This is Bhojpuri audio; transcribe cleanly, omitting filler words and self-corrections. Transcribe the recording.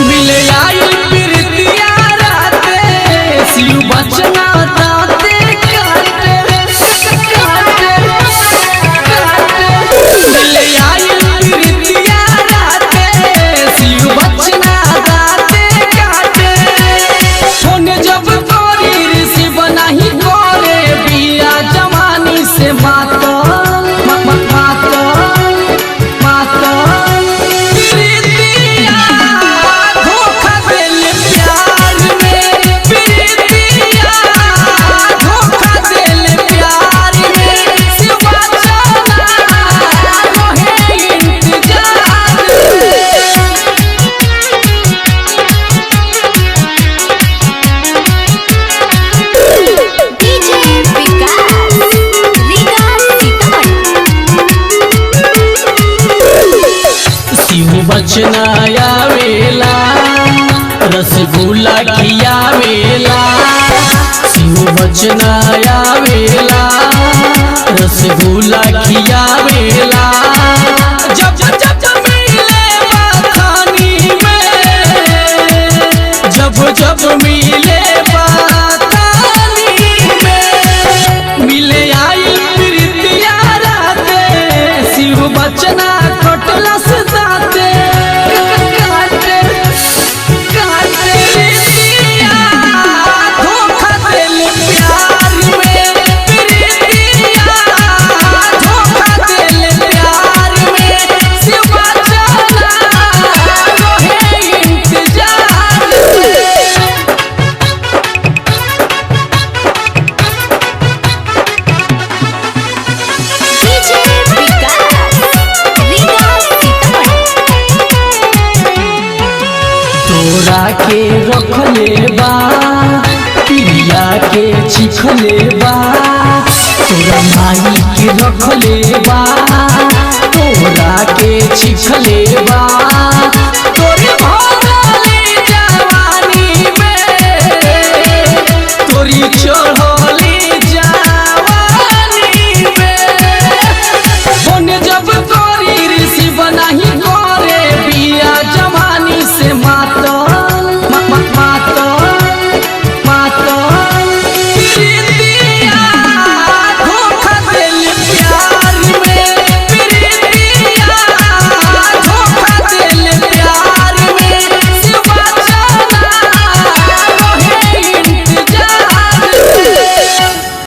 मिले आई प्रीतिया राते शिव बचना दाते काटे काटे काटे। मिले आई प्रीतिया राते शिव बचना दाते काटे। होने जब तोरी रिसीव नहीं करे बिया जवानी से माता बचना आवेला रसगुल्ला खियावेला शिव बचना आवेला रसगुल्ला खियावेला। जब जब जब जब मिले बखानी में जब जब मिले बखानी में मिले आई प्रीतिया राते शिव बचना कटला से दाते काटे काटे। धोखा देले प्यार में प्रीतिया धोखा देले प्यार में शिव बचना रहे इंतजार में। तोरा के रखले बा पिया के चिखले बा तोरा माई के रखले बा तोरा के चिखले बा।